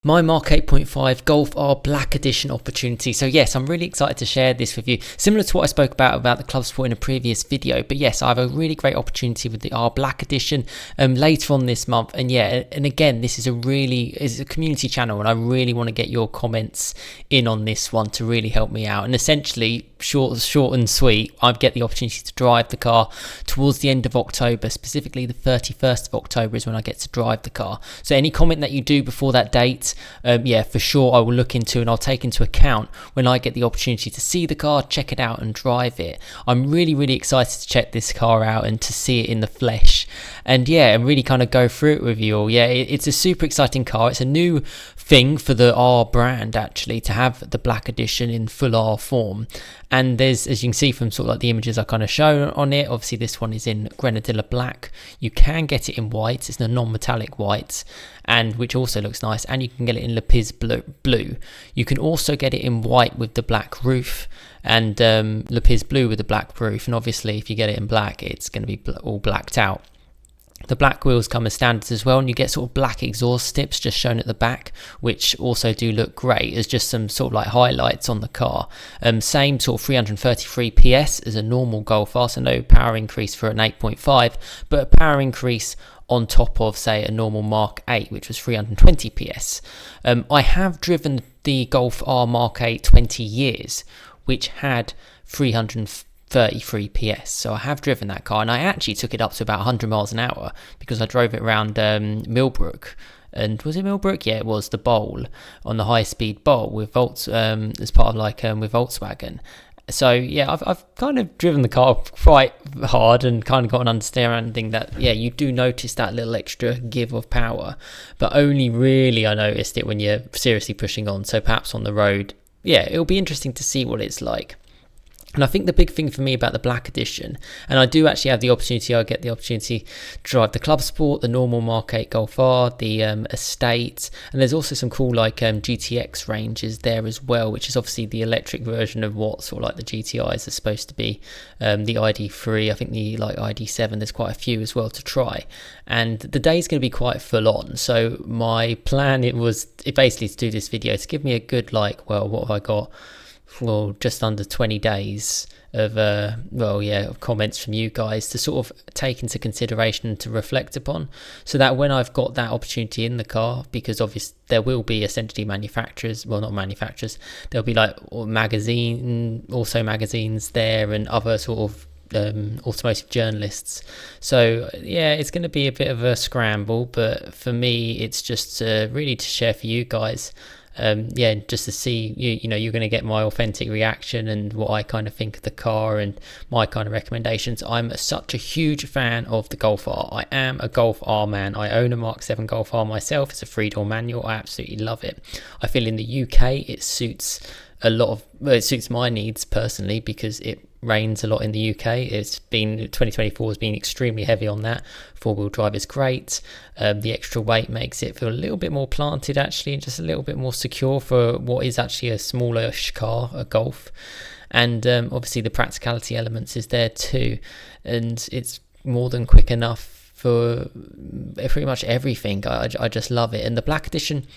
My Mark 8.5 Golf R Black Edition opportunity. So yes, I'm really excited to share this with you. Similar to what I spoke about the Club Sport in a previous video. But yes, I have a really great opportunity with the R Black Edition later on this month. And yeah, and again, this is a community channel, and I really want to get your comments in on this one to really help me out. And essentially, short and sweet, I get the opportunity to drive the car towards the end of October. Specifically, the 31st of October is when I get to drive the car. So any comment that you do before that date, yeah, for sure I will look into and I'll take into account when I get the opportunity to see the car, check it out and drive it. I'm really excited to check this car out and to see it in the flesh, and yeah, and really kind of go through it with you all. Yeah, it's a super exciting car. It's a new thing for the R brand, actually, to have the Black Edition in full R form. And there's, as you can see from sort of like the images I kind of show on it, obviously this one is in Grenadilla Black. You can get it in white. It's a non-metallic white, and which also looks nice, and you can get it in Lapis blue. You can also get it in white with the black roof, and Lapis blue with the black roof. And obviously if you get it in black, it's going to be all blacked out. The black wheels come as standards as well, and you get sort of black exhaust tips just shown at the back, which also do look great as just some sort of like highlights on the car. Same sort of 333 PS as a normal Golf R, so no power increase for an 8.5, but a power increase on top of, say, a normal Mark 8, which was 320 PS. I have driven the Golf R Mark 8 20 years, which had 333 PS, so I have driven that car, and I actually took it up to about 100 miles an hour because I drove it around Millbrook. And was it Millbrook? Yeah, it was, the bowl, on the high-speed bowl with as part of with Volkswagen. So yeah, I've kind of driven the car quite hard and kind of got an understanding that yeah, you do notice that little extra give of power, but only really I noticed it when you're seriously pushing on. So perhaps on the road, yeah, it'll be interesting to see what it's like. And I think the big thing for me about the Black Edition, and I do actually have the opportunity, I get the opportunity to drive the Club Sport, the normal Mark 8 Golf R, the Estate, and there's also some cool GTX ranges there as well, which is obviously the electric version of what sort of like the GTIs are supposed to be. The ID3, I think the ID7, there's quite a few as well to try. And the day's going to be quite full on, so my plan basically to do this video to give me a good what have I got? Well, just under 20 days of of comments from you guys to sort of take into consideration and to reflect upon, so that when I've got that opportunity in the car, because obviously there will be essentially not manufacturers, there'll be magazines there and other sort of automotive journalists. So yeah, it's going to be a bit of a scramble, but for me it's just really to share for you guys. Just to see you're going to get my authentic reaction and what I kind of think of the car and my kind of recommendations. I'm such a huge fan of the Golf R. I am a Golf R man. I own a Mark 7 Golf R myself. It's a 3-door manual. I absolutely love it. I feel in the UK it suits it suits my needs personally, because it rains a lot in the UK. 2024 has been extremely heavy on that. 4-wheel drive is great. The extra weight makes it feel a little bit more planted actually, and just a little bit more secure for what is actually a smallish car, a Golf. And obviously the practicality elements is there too, and it's more than quick enough for pretty much everything. I just love it. And the Black Edition,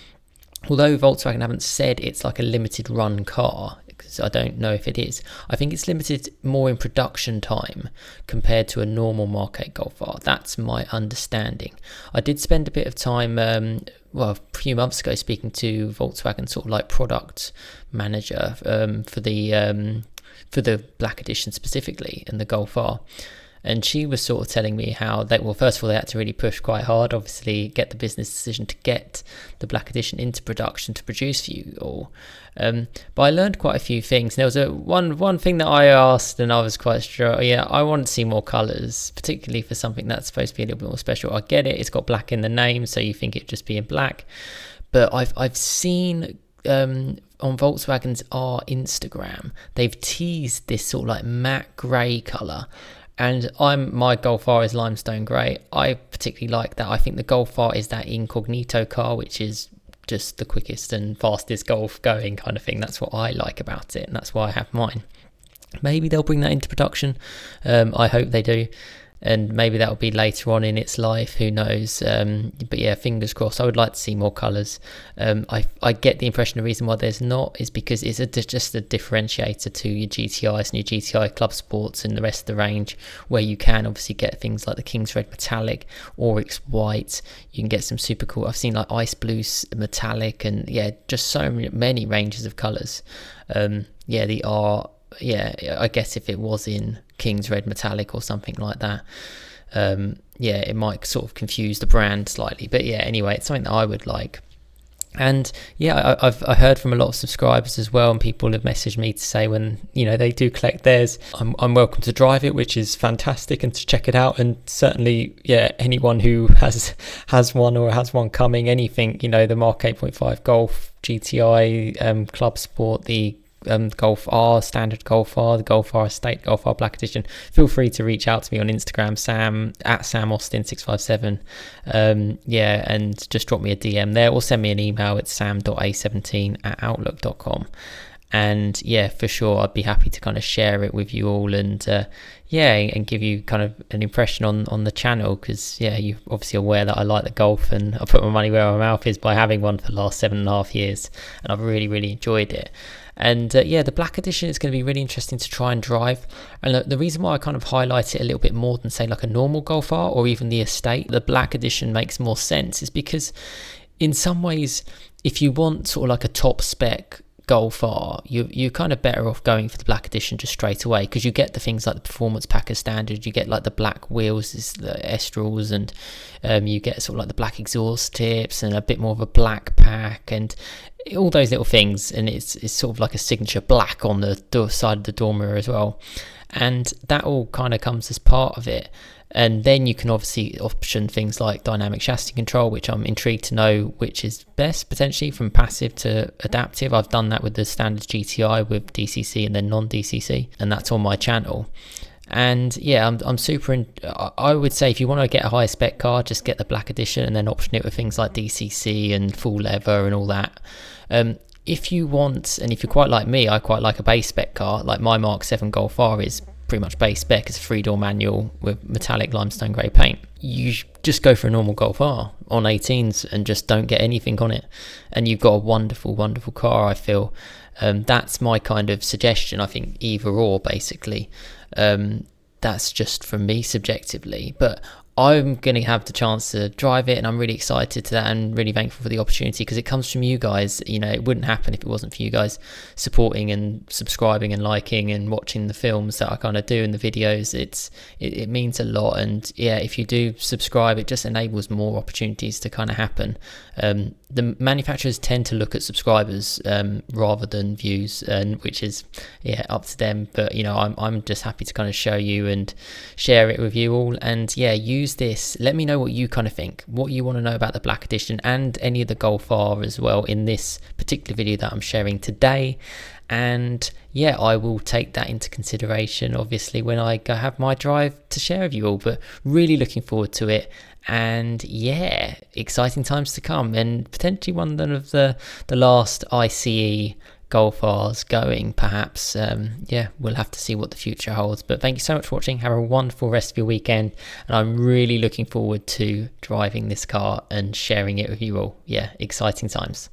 although Volkswagen haven't said it's like a limited run car, because I don't know if it is, I think it's limited more in production time compared to a normal Mark 8 Golf R. That's my understanding. I did spend a bit of time, a few months ago, speaking to Volkswagen sort of like product manager for the Black Edition specifically and the Golf R. And she was sort of telling me how first of all, they had to really push quite hard, obviously get the business decision to get the Black Edition into production to produce for you all. But I learned quite a few things. There was one thing that I asked, and I was quite sure, I want to see more colours, particularly for something that's supposed to be a little bit more special. I get it, it's got black in the name, so you think it'd just be in black. But I've seen on Volkswagen's R Instagram, they've teased this sort of like matte grey colour. And my Golf R is limestone grey. I particularly like that. I think the Golf R is that incognito car, which is just the quickest and fastest Golf going kind of thing. That's what I like about it, and that's why I have mine. Maybe they'll bring that into production. I hope they do. and maybe that'll be later on in its life, who knows. But yeah, fingers crossed. I would like to see more colours. I get the impression the reason why there's not is because it's just a differentiator to your GTIs and your GTI Club Sports and the rest of the range, where you can obviously get things like the King's Red Metallic, Oryx White. You can get some super cool, I've seen like Ice Blue Metallic, and yeah, just so many ranges of colours. I guess if it was in King's Red Metallic or something like that, it might sort of confuse the brand slightly. But yeah, anyway, it's something that I would like. And yeah, I've heard from a lot of subscribers as well, and people have messaged me to say when, you know, they do collect theirs, I'm welcome to drive it, which is fantastic, and to check it out. And certainly, yeah, anyone who has one or has one coming, anything, you know, the Mark 8.5 Golf GTI Club Sport, the Golf R, Standard Golf R, the Golf R Estate, Golf R Black Edition, feel free to reach out to me on Instagram, Sam at SamAustin657, and just drop me a DM there, or send me an email at sam.a17@outlook.com. And yeah, for sure, I'd be happy to kind of share it with you all, and and give you kind of an impression on the channel, because yeah, you're obviously aware that I like the Golf, and I put my money where my mouth is by having one for the last 7.5 years, and I've really enjoyed it. And the Black Edition is going to be really interesting to try and drive. And the reason why I kind of highlight it a little bit more than say like a normal Golf R or even the Estate, the Black Edition makes more sense, is because in some ways, if you want sort of like a top spec Golf R, you're kind of better off going for the Black Edition just straight away, because you get the things like the performance pack as standard, you get like the black wheels, the Estrals, and you get sort of like the black exhaust tips and a bit more of a black pack and all those little things, and it's sort of like a signature black on the side of the door mirror as well, and that all kind of comes as part of it. And then you can obviously option things like dynamic chassis control, which I'm intrigued to know which is best potentially from passive to adaptive. I've done that with the standard GTI with DCC and then non-DCC, and that's on my channel. And yeah, I'm super I would say if you want to get a higher spec car, just get the Black Edition and then option it with things like DCC and full leather and all that. If you want, and if you're quite like me, I quite like a base spec car, like my Mark 7 Golf R is pretty much base spec. It's a 3-door manual with metallic limestone grey paint. You just go for a normal Golf R on 18s and just don't get anything on it, and you've got a wonderful car, I feel. That's my kind of suggestion. I think either or, basically. That's just from me subjectively, but I'm going to have the chance to drive it, and I'm really excited to that and really thankful for the opportunity, because it comes from you guys. You know, it wouldn't happen if it wasn't for you guys supporting and subscribing and liking and watching the films that I kind of do in the videos. It means a lot, and yeah, if you do subscribe, it just enables more opportunities to kind of happen. The manufacturers tend to look at subscribers rather than views, and which is up to them, but you know, I'm just happy to kind of show you and share it with you all. And yeah, use this, let me know what you kind of think, what you want to know about the Black Edition and any of the Golf R as well in this particular video that I'm sharing today. And yeah, I will take that into consideration obviously when I go have my drive to share with you all, but really looking forward to it. And yeah, exciting times to come, and potentially one of the last ICE Golf R's going, perhaps. We'll have to see what the future holds. But thank you so much for watching. Have a wonderful rest of your weekend, and I'm really looking forward to driving this car and sharing it with you all. Yeah, exciting times.